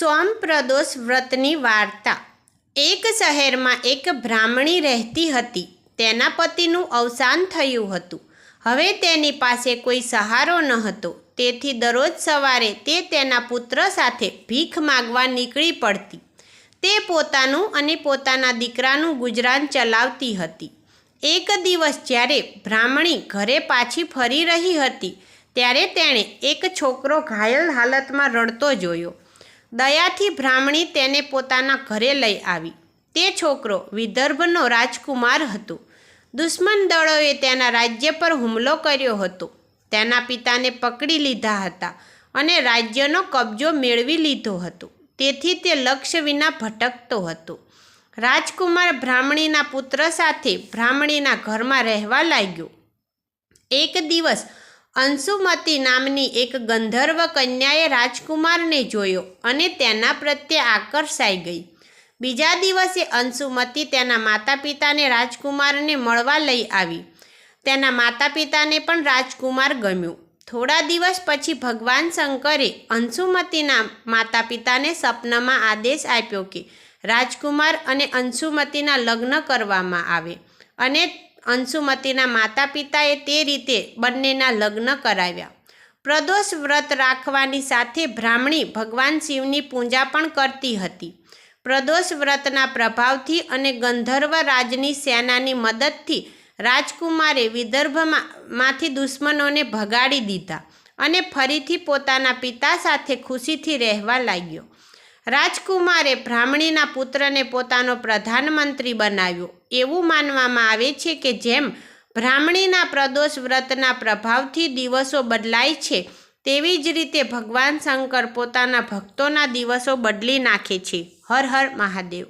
સોમપ્રદોષ વ્રતની વાર્તા। એક શહેરમાં એક બ્રાહ્મણી રહેતી હતી। તેના પતિનું અવસાન થયું હતું। હવે તેની પાસે કોઈ સહારો ન હતો। તેથી દરરોજ સવારે તે તેના પુત્ર સાથે ભીખ માગવા નીકળી પડતી। તે પોતાનું અને પોતાના દીકરાનું ગુજરાન ચલાવતી હતી। એક દિવસ જ્યારે બ્રાહ્મણી ઘરે પાછી ફરી રહી હતી ત્યારે તેણે એક છોકરો ઘાયલ હાલતમાં રડતો જોયો। દયાથી બ્રાહ્મણી તેને પોતાના ઘરે લઈ આવી। તે છોકરો વિદર્ભનો રાજકુમાર હતો। દુશ્મન દળોએ તેના રાજ્ય પર હુમલો કર્યો હતો। તેના પિતાને પકડી લીધા હતા અને રાજ્યનો કબજો મેળવી લીધો હતો। તેથી તે લક્ષ્ય વિના ભટકતો હતો। રાજકુમાર બ્રાહ્મણીના પુત્ર સાથે બ્રાહ્મણીના ઘરમાં રહેવા લાગ્યો। એક દિવસ અંશુમતી નામની એક ગંધર્વ કન્યાએ રાજકુમારને જોયો અને તેના પ્રત્યે આકર્ષાઈ ગઈ। બીજા દિવસે અંશુમતી તેના માતા પિતાને રાજકુમારને મળવા લઈ આવી। તેના માતા પિતાને પણ રાજકુમાર ગમ્યો। થોડા દિવસ પછી ભગવાન શંકરે અંશુમતીના માતા પિતાને સપનામાં આદેશ આપ્યો કે રાજકુમાર અને અંશુમતીના લગ્ન કરવામાં આવે અને અંશુમતીના માતા પિતાએ તે રીતે બંનેના લગ્ન કરાવ્યા। પ્રદોષ વ્રત રાખવાની સાથે બ્રાહ્મણી ભગવાન શિવની પૂજા પણ કરતી હતી। પ્રદોષ વ્રતના પ્રભાવથી અને ગંધર્વ રાજની સેનાની મદદથી રાજકુમારે વિદર્ભમાંથી દુશ્મનોને ભગાડી દીધા અને ફરીથી પોતાના પિતા સાથે ખુશીથી રહેવા લાગ્યો। રાજકુમારે બ્રાહ્મણીના પુત્રને પોતાનો પ્રધાનમંત્રી બનાવ્યો। એવું માનવામાં આવે છે કે જેમ બ્રાહ્મણીના પ્રદોષ વ્રતના પ્રભાવથી દિવસો બદલાય છે તેવી જ રીતે ભગવાન શંકર પોતાના ભક્તોના દિવસો બદલી નાખે છે। હર હર મહાદેવ।